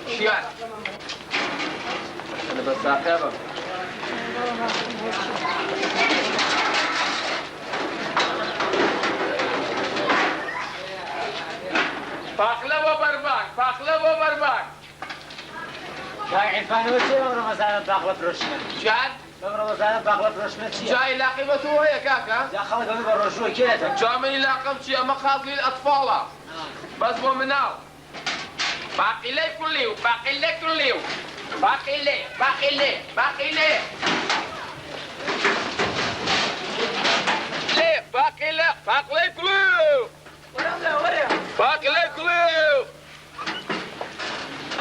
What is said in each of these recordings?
شيان أنا بس أخابر باقلبة بربان جاي عرفان وشي رمضان باقلة بروشنا شان رمضان باقلة بروشنا جاي لاقبته هي كاكا يا خالد أنا بروشوي كده جامني لاقب شيء مخاض للأطفال بس ومناو باقي لي كل يوم باقي لي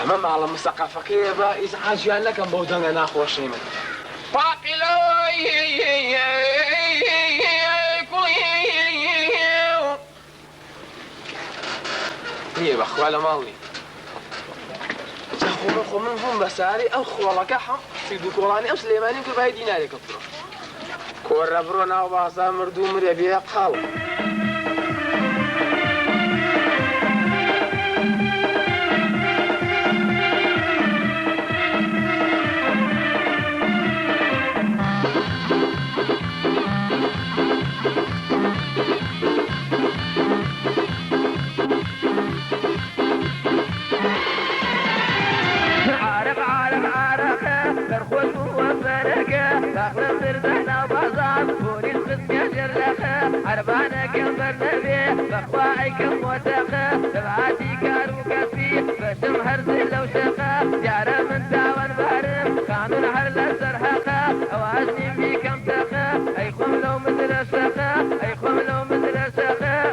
أمام على مستقى فقير با إزعاج يعني لكن بودان أنا أخوة شيمن باقي هي بخوا على مالي تاخو من هم بساري أو خوالا كحم سيدو كولاني أو سليماني كل باي ديناري كفرو كورا برونا وباسا مردو مريبيا قال عربانك البرنبي بخواعك موثقة تبعاتي كاروكا فيه بسم هرز لو شقة جارة من داون بارم قانون حر للسرحقة أوازني بكم تقة أي خم لو مدرسقة أي خم لو مدرسقة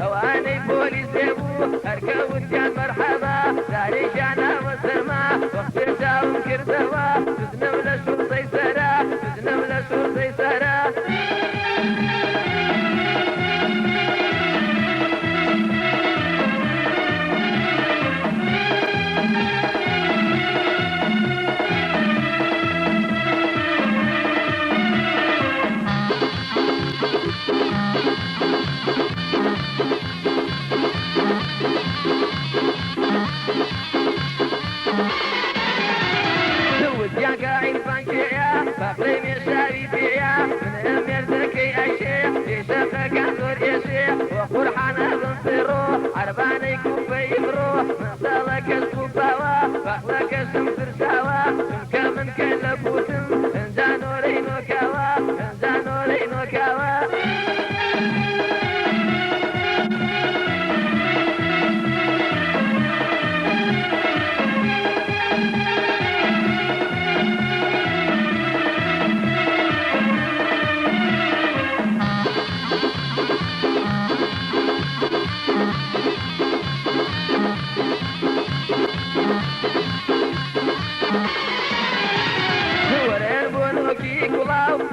أواني بوليس يبو أركب كان مرحبا داري جانا وسلمى وقت الجاو كردوا تزنم لشرطي سرا تزنم لشرطي سرا فقريم يشاري فيها من أم يرتكي أشياء يشاق كانور يشياء وقرحانا بنصيرو عرباني كوفي يمرو من صالك الكوفاوة فقلك الشمس رشاوة من كل بوتم انجانو رينو كاوة انجانو رينو كاوة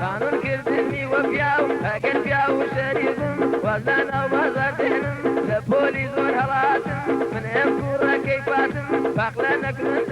قانون كردني وفياو هاكن فياو شريزم وزانا وزارتهم لبوليس ورهلاتم من امكورا كيفاتم باقلا نكرن